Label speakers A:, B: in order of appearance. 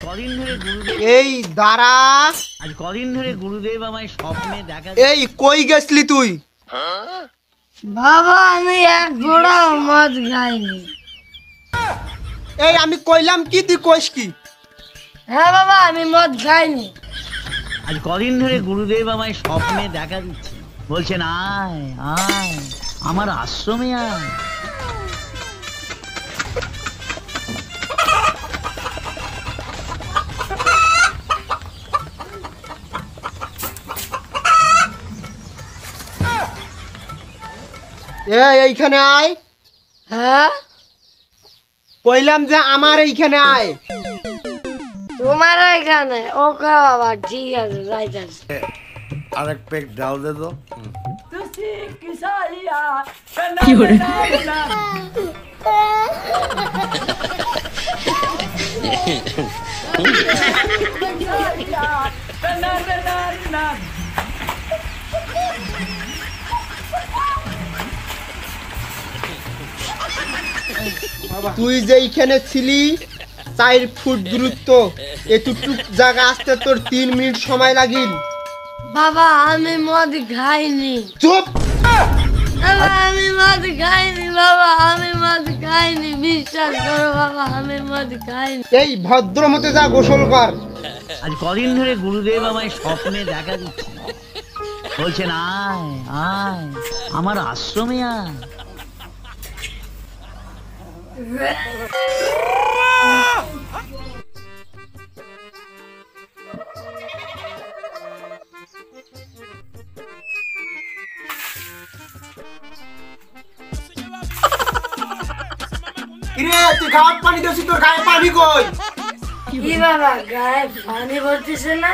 A: কদিন ধরে গুরুদেব
B: এই দাঁড়া।
A: আজ কদিন ধরে গুরুদেব আমায় স্বপ্নে দেখা।
B: এই কই গেছলি তুই?
C: বাবা আমি এক ঘোড়া মদ খাইনি।
B: এই আমি কইলাম কি তুই কইস কি?
C: হ্যাঁ বাবা আমি মদ খাইনি।
A: আজ কদিন ধরে গুরুদেব আমায় স্বপ্নে দেখা দিচ্ছে, বলছেন আয় আয় আমার আশ্রমে আয়।
B: এইখানে আয়।
C: হ্যাঁ
B: কইলাম যে আমার এইখানে আয়।
C: তোমার এখানে ওকে বাবা ঠিক আছে যাইতাছি।
D: আরেক পেক ডাল দে তো।
B: তুই যে এইখানে ছিলি 4 ফুট দূরত্ব, এতটুক জায়গা আসতে তোর 3 মিনিট সময় লাগিল।
C: বাবা আমি মদ খাইনি।
B: চুপ।
C: বাবা আমি মদ খাইনি। বাবা আমি মদ খাইনি, বিশ্বাস করো বাবা আমি মদ খাইনি।
B: এই ভদ্র মতে যা গোসল কর।
A: আজ কদিন ধরে গুরুদেব আমায় স্বপ্নে দেখা দিচ্ছে, বলছেন আয় আয় আমার আশ্রমে আয়।
B: কিরে তুই খাওয়ার পানি দিছিস, তোর গায়ে পানি কই?
C: কি বাবা গায়ে পানি ভরতেছে না?